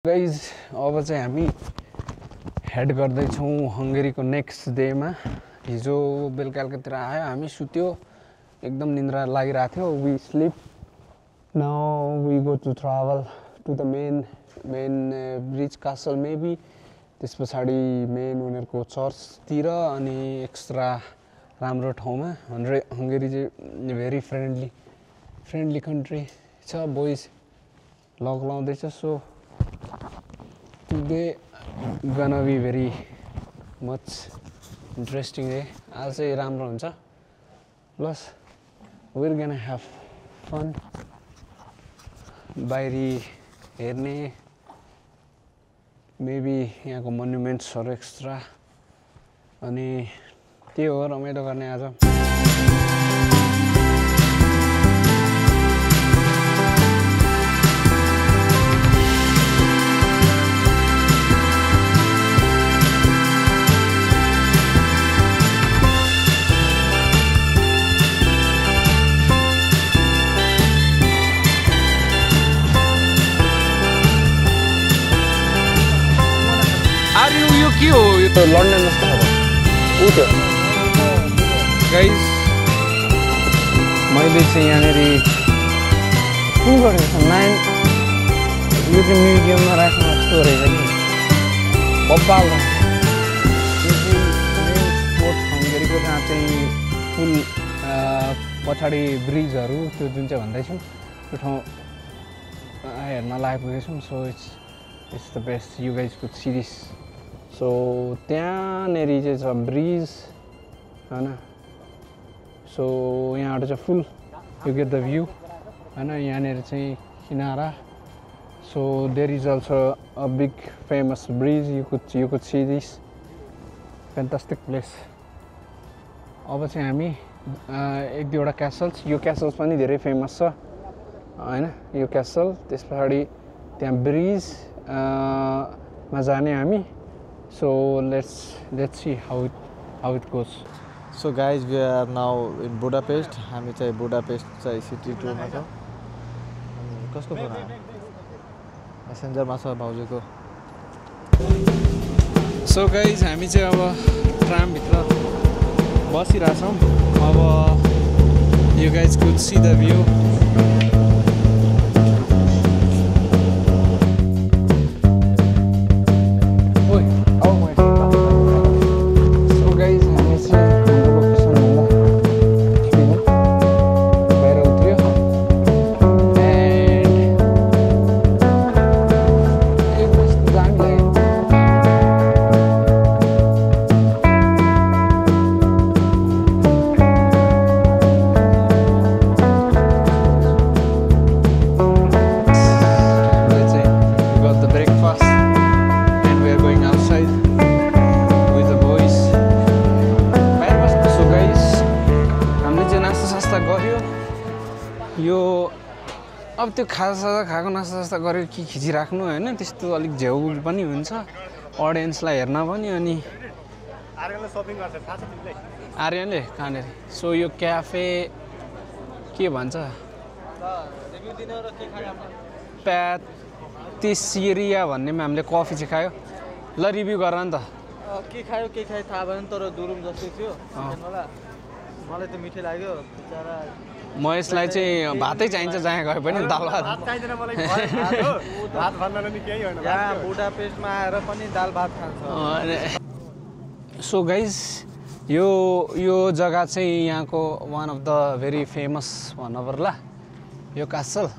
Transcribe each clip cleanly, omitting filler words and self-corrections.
Guys अब चाहिँ हामी हेड गर्दैछौँ हंगेरीको नेक्स्ट डेमा। हिजो बेलुकातिर आयो, हामी सुत्यो, एकदम निन्द्रा लागिरहेको थियो। We sleep, now we go to travel to the main bridge castle maybe, त्यस पछाडि मेन उनीहरूको चर्चतिर, अनि एक्स्ट्रा राम्रो ठाउँमा। हंगेरी चाहिँ भेरी फ्रेन्डली कन्ट्री छ, बोइज लक लाउँदैछ। So today gonna be very much interesting day. आज चाहिँ राम्रो हुन्छ, plus we're gonna have fun, बाहिरी हेर्ने, मेबी यहाँको मोन्युमेन्ट्सहरू एक्स्ट्रा, अनि त्यही हो, रमाइलो गर्ने आज। के हो यो त लन्डन जस्तो छ। ऊ त्यो गाइस मैले चाहिँ यहाँनिर के गरेको छ, यो चाहिँ म्युजियममा राख्न जस्तो रहेछ कि बब्बाल। यो चाहिँ मेन स्पोट हंगेरीको, जहाँ चाहिँ फुल पछाडि ब्रिजहरू, त्यो जुन चाहिँ भन्दैछौँ त्यो ठाउँ हेर्न लागेको छौँ। So it's the best, you guys could see this. So त्यहाँनेरि चाहिँ छ ब्रिज हैन। सो यहाँबाट चाहिँ full you get the view हैन, यहाँनेरि चाहिँ किनारा। So there is also a big famous bridge, you could see this fantastic place. अब चाहिँ हामी एक दुईवटा क्यासल्स, यो क्यासल्स पनि धेरै फेमस छ हैन, यो क्यासल। त्यस पछाडि त्यहाँ ब्रिज मा जाने हामी। So let's see how it goes. So guys, we are now in Budapest. हामी चाहिँ बुडापेस्ट चाहिँ सिटी टुरमा छ। कसको फोन आयो? मेसेन्जरमा छ भाउजूको। So guys, हामी चाहिँ अब ट्राम भित्र बसिरहेछौँ। अब you guys could see the view. अब त्यो खाजासाजा खाएको नास्ता गरेर के खिचिराख्नु होइन, त्यस्तो अलिक झ्याउ पनि हुन्छ अडियन्सलाई हेर्न पनि। अनि आर्यनले कहाँनिर? सो यो क्याफे के भन्छ, प्याटिसेरिया भन्नेमा हामीले कफी चाहिँ खायो। ल रिभ्यू गर नि त, के खायो थाहा भएन, तर दुरुम जस्तै थियो। मलाई त मिठो लाग्यो। म यसलाई चाहिँ भातै चाहिन्छ, जहाँ गए पनि दाल भात चाहिँदैन मलाई। भात भन्दा नि केही होइन, यहाँ बुडापेस्टमा आएर पनि दाल भात खान्छ। सो गाइज यो जग्गा चाहिँ यहाँको one of the very famous भन्नुपर्ला, यो कासल।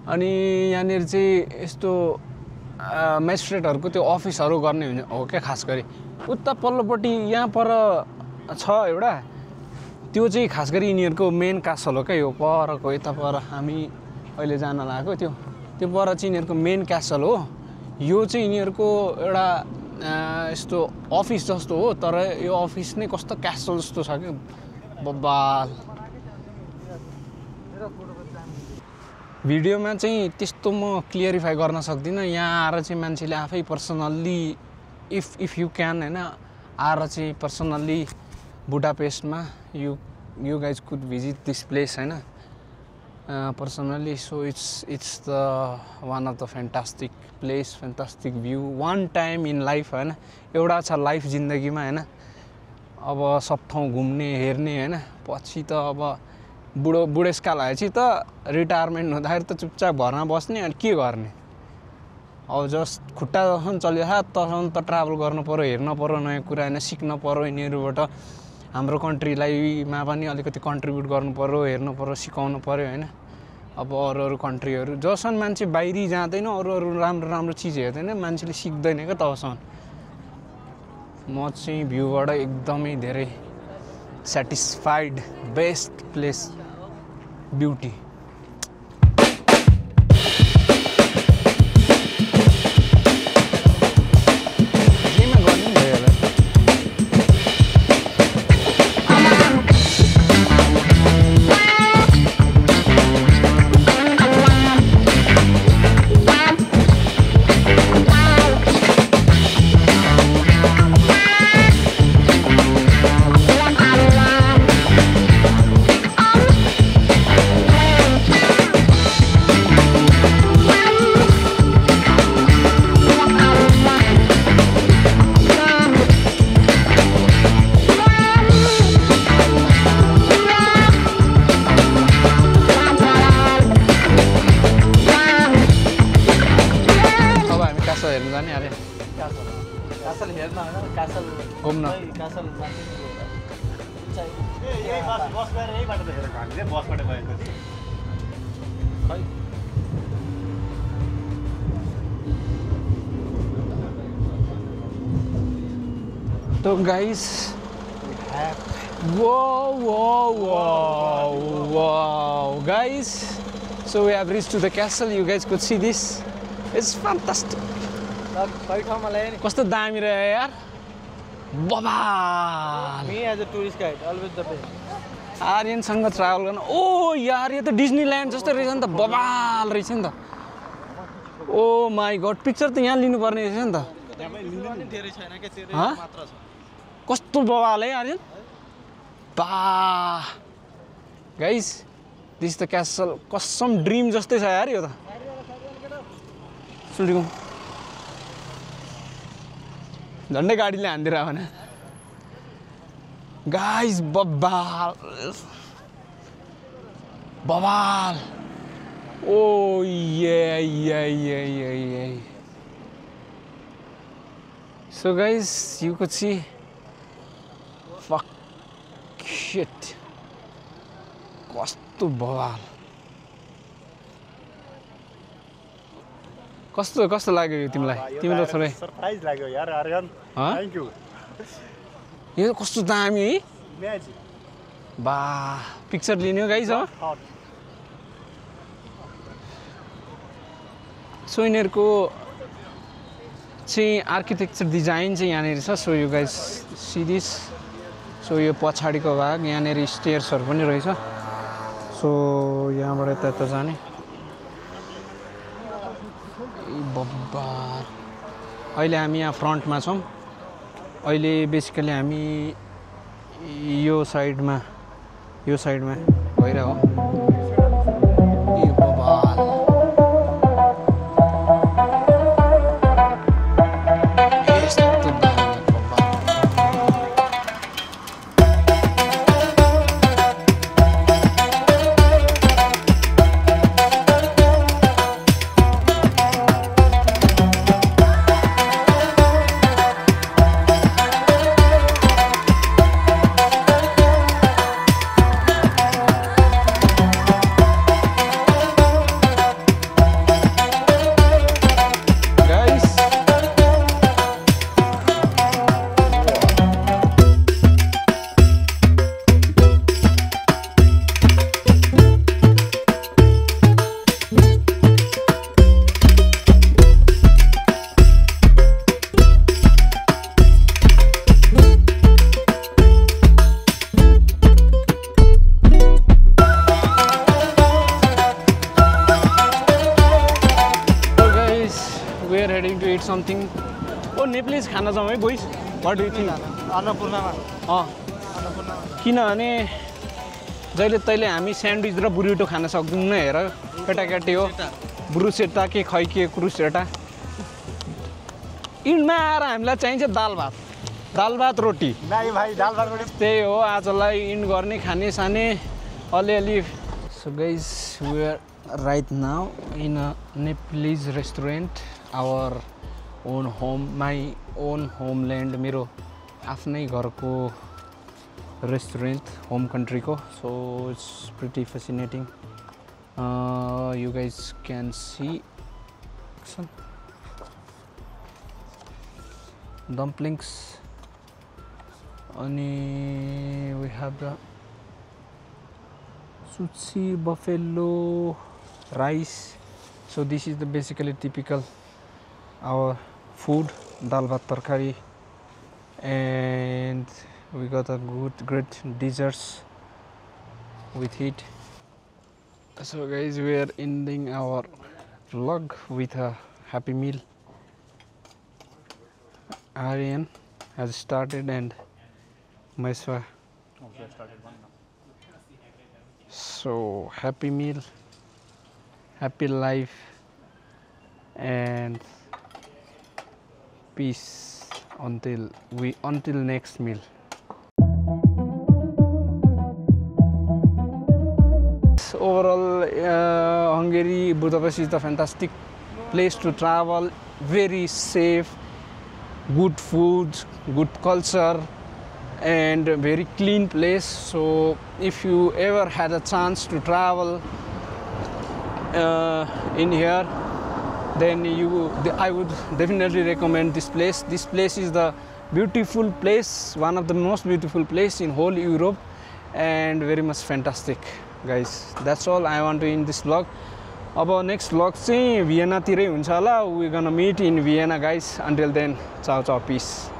अनि यहाँनिर चाहिँ यस्तो मेजिस्ट्रेटहरूको त्यो अफिसहरू गर्ने हो क्या, खास गरी उता पल्लोपट्टि यहाँ पर छ एउटा, त्यो चाहिँ खास गरी यिनीहरूको मेन कासल हो क्या। यो परको यता पर हामी अहिले जान लागेको त्यो पर चाहिँ यिनीहरूको मेन क्यासल हो। यो चाहिँ यिनीहरूको एउटा यस्तो अफिस जस्तो हो, तर यो अफिस नै कस्तो क्यासल जस्तो छ क्या, बब्बाल। भिडियोमा चाहिँ त्यस्तो म क्लियरिफाई गर्न सक्दिनँ। यहाँ आएर चाहिँ मान्छेले आफै पर्सनल्ली इफ यु क्यान होइन, आएर चाहिँ पर्सनल्ली बुडापेस्टमा you guys could visit this place हैन। personally. So it's the one of the fantastic place, fantastic view. One time in life हैन, एउटा छ लाइफ जिन्दगीमा हैन. अब सब ठाउँ घुम्ने हेर्ने हैन. पछि त अब बुढेसकाल आएपछि त रिटायरमेन्ट हुँदाखेरि त चुपचाप घरमा बस्ने अनि के गर्ने. अब जस्ट खुट्टा जसम्म चलिरहेको तसम्म त ट्राभल गर्नु पर्यो, हेर्न पर्यो, नयाँ कुरा हैन सिक्न पर्यो. यिनीहरूबाट हाम्रो कन्ट्रीलाईमा पनि अलिकति कन्ट्रिब्युट गर्नु पर्यो, हेर्नु पर्यो, सिकाउनु पर्यो हैन. अब अरू कन्ट्रीहरू जसम्म मान्छे बाहिरी जाँदैन, अरू राम्रो चिज हेर्दैन, मान्छेले सिक्दैन क्या तबसम्म. म चाहिँ भ्यूबाट एकदमै धेरै satisfied. Best place, beauty. So guys, wow guys, so we have reached to the castle. You guys could see this. It's fantastic. कस्तो दामी रह्यो यार. बबाल. Me as a tourist guide, always the best. आर्यनसँग ट्राभल गर्न. ओ यार यो त डिज्नील्यान्ड जस्तो रहेछ नि त. बबाल रहेछ नि त. ओ माई गॉड, पिक्चर त यहाँ लिनुपर्ने रहेछ नि त. कस्तो बबाल है आर्यन. बा गाइस, दिस द क्यासल. कसम ड्रिम जस्तै छ यार यो त. सुटिङ झन्डै गाडीले हान्दिएर भने. गाइस बबाल बबाल. ओ yeah. So guys, you could see. Fuck shit. कस्तो बवाल. कस्तो लाग्यो यो तिमीलाई? तिमीलाई थोरै सरप्राइज लाग्यो यार आर्यन. Thank you. यो कस्तो दामी है. म्याजिक. बा पिक्चर लिनु गाइस हो. सो यिनीहरूको चाहिँ आर्किटेक्चर डिजाइन चाहिँ यहाँनिर छ. So you guys C this. So यो पछाडिको भाग यहाँनिर स्टेयर्सहरू पनि रहेछ. सो यहाँबाट यता जाने. बब्बार. अहिले हामी यहाँ फ्रन्टमा छौँ. अहिले बेसिकली हामी यो साइडमा गइरहेको. Something. Oh, Nepalese खाना जाऊँ है boys. What do you think? अन्नपूर्णमा. किनभने जहिले तैले हामी स्यान्डविच र बुरिटो खान सक्दैनौँ हेर केटाकेटी हो ब्रुसेटा के खै के क्रुसेटा इन्डमा आएर हामीलाई चाहिन्छ दाल भात रोटी नहीं भाई दाल भात रोटी त्यही हो आजलाई इन्ड गर्ने खाने साने अलिअलि so guys we are right now in a Nepalese restaurant our own home my own homeland मेरो आफ्नै घरको रेस्टुरेन्ट होम कन्ट्रीको so it's pretty fascinating you guys can see dumplings and we have the sushi buffalo rice so this is the basically typical our food dal bhat tarkari and we got a great desserts with it so guys we are ending our vlog with a happy meal Aryan has started and Maiswa. Okay, started one now. So happy meal, happy life, and peace until next meal. Overall, Hungary, Budapest is a fantastic place to travel. Very safe. Good food, good culture, and a very clean place. So if you ever had a chance to travel in here, then I would definitely recommend this place. This place is the beautiful place, one of the most beautiful place in whole Europe, and very much fantastic, guys. That's all I want to end this vlog. अब next vlog चाहिँ भियनातिरै हुन्छ होला. We're gonna meet in Vienna, guys. Until then, ciao ciao, peace.